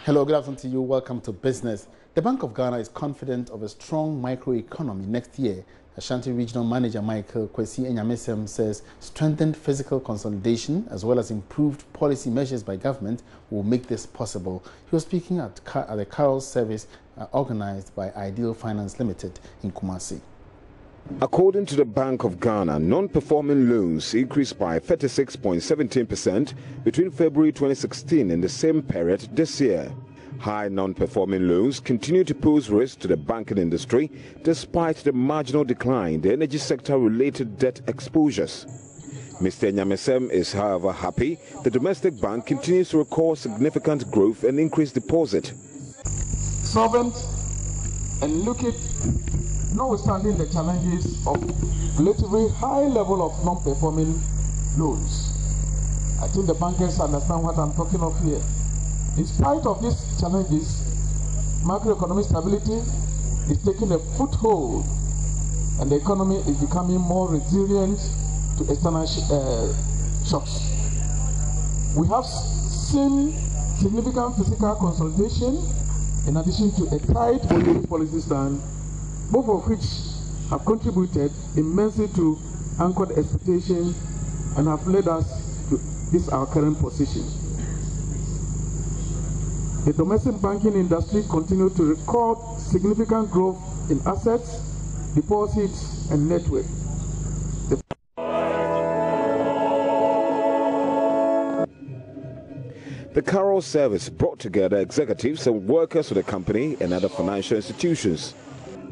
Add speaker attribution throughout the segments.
Speaker 1: Hello, good afternoon to you. Welcome to Business. The Bank of Ghana is confident of a strong microeconomy next year. Ashanti Regional Manager Michael Kwesi Enyamesem says strengthened fiscal consolidation as well as improved policy measures by government will make this possible. He was speaking at the Carol service organized by Ideal Finance Limited in Kumasi.
Speaker 2: According to the Bank of Ghana, non-performing loans increased by 36.17% between February 2016 and the same period this year. High non-performing loans continue to pose risk to the banking industry despite the marginal decline in the energy sector-related debt exposures. Mr. Nyamesem is, however, happy the domestic bank continues to record significant growth and increased deposit.
Speaker 3: Solvent and look at notwithstanding the challenges of relatively high level of non-performing loans. I think the bankers understand what I'm talking of here. In spite of these challenges, macroeconomic stability is taking a foothold and the economy is becoming more resilient to external shocks. We have seen significant fiscal consolidation in addition to a tight monetary policy stand, both of which have contributed immensely to anchored expectations and have led us to this our current position. The domestic banking industry continued to record significant growth in assets, deposits, and net worth.
Speaker 2: The Carol service brought together executives and workers of the company and other financial institutions.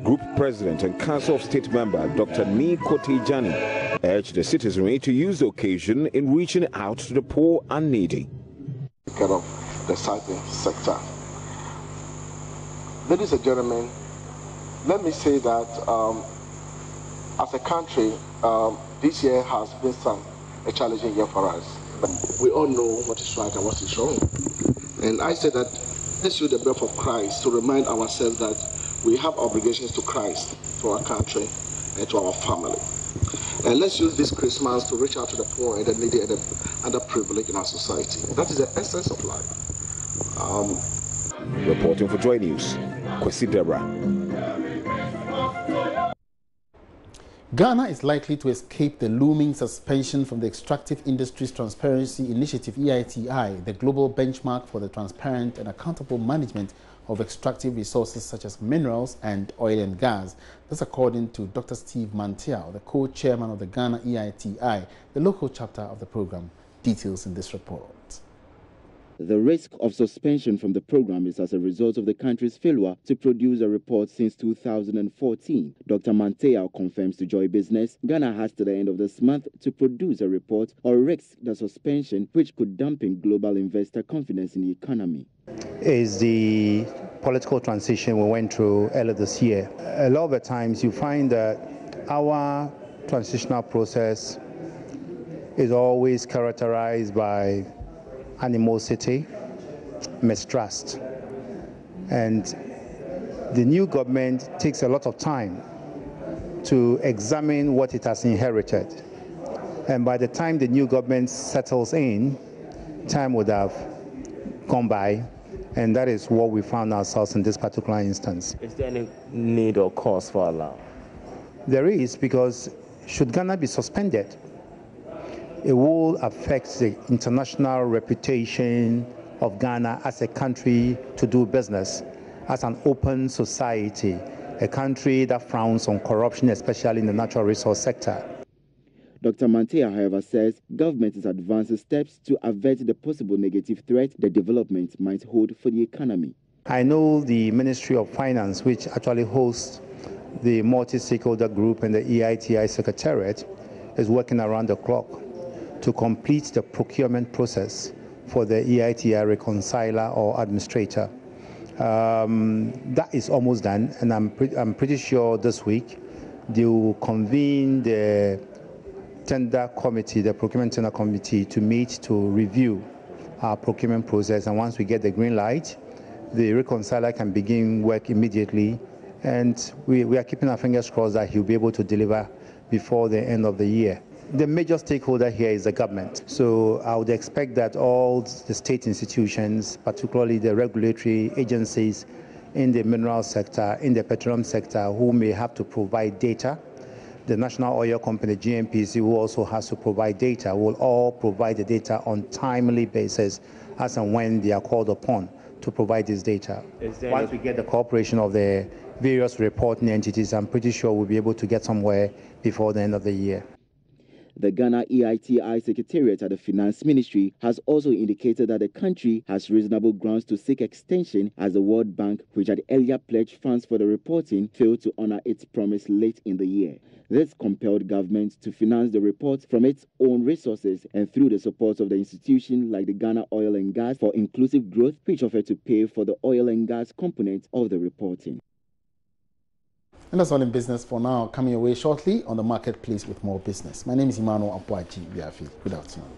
Speaker 2: Group President and Council of State member Dr. Ni Kotijani urged the citizenry to use the occasion in reaching out to the poor and needy.
Speaker 4: The cycling sector. Ladies and gentlemen, let me say that as a country, this year has been a challenging year for us. But we all know what is right and what is wrong. And I say that let's use the breath of Christ to remind ourselves that we have obligations to Christ, to our country, and to our family. And let's use this Christmas to reach out to the poor and the needy and the underprivileged in our society. That is the essence of life.
Speaker 2: Reporting for Joy News, Kwesi Debra.
Speaker 1: Ghana is likely to escape the looming suspension from the Extractive Industries Transparency Initiative EITI, the global benchmark for the transparent and accountable management of extractive resources such as minerals and oil and gas. That's according to Dr. Steve Manteaw, the co-chairman of the Ghana EITI, the local chapter of the program. Details in this report.
Speaker 5: The risk of suspension from the program is as a result of the country's failure to produce a report since 2014. Dr. Manteaw confirms to Joy Business, Ghana has to the end of this month to produce a report or risk the suspension, which could dampen global investor confidence in the economy.
Speaker 6: Is the political transition we went through earlier this year. A lot of the times you find that our transitional process is always characterized by animosity, mistrust. And the new government takes a lot of time to examine what it has inherited. And by the time the new government settles in, time would have gone by. And that is what we found ourselves in this particular instance.
Speaker 7: Is there any need or cause for alarm?
Speaker 6: There is, because should Ghana be suspended, it will affect the international reputation of Ghana as a country to do business, as an open society, a country that frowns on corruption, especially in the natural resource sector.
Speaker 5: Dr. Manteaw, however, says government is advancing steps to avert the possible negative threat the development might hold for the economy.
Speaker 6: I know the Ministry of Finance, which actually hosts the multi-stakeholder group and the EITI Secretariat, is working around the clock to complete the procurement process for the EITI reconciler or administrator. That is almost done, and I'm pretty sure this week they will convene the tender committee, the procurement tender committee, to meet to review our procurement process. And once we get the green light, the reconciler can begin work immediately. And we are keeping our fingers crossed that he'll be able to deliver before the end of the year. The major stakeholder here is the government. So I would expect that all the state institutions, particularly the regulatory agencies in the mineral sector, in the petroleum sector, who may have to provide data, the National Oil Company, GNPC, who also has to provide data, will all provide the data on timely basis as and when they are called upon to provide this data. Once we get the cooperation of the various reporting entities, I'm pretty sure we'll be able to get somewhere before the end of the year.
Speaker 5: The Ghana EITI Secretariat at the Finance Ministry has also indicated that the country has reasonable grounds to seek extension as the World Bank, which had earlier pledged funds for the reporting, failed to honor its promise late in the year. This compelled government to finance the report from its own resources and through the support of the institution like the Ghana Oil and Gas for Inclusive Growth, which offered to pay for the oil and gas component of the reporting.
Speaker 1: And that's all in business for now. Coming away shortly on the marketplace with more business. My name is Emmanuel Apuaji. Good afternoon.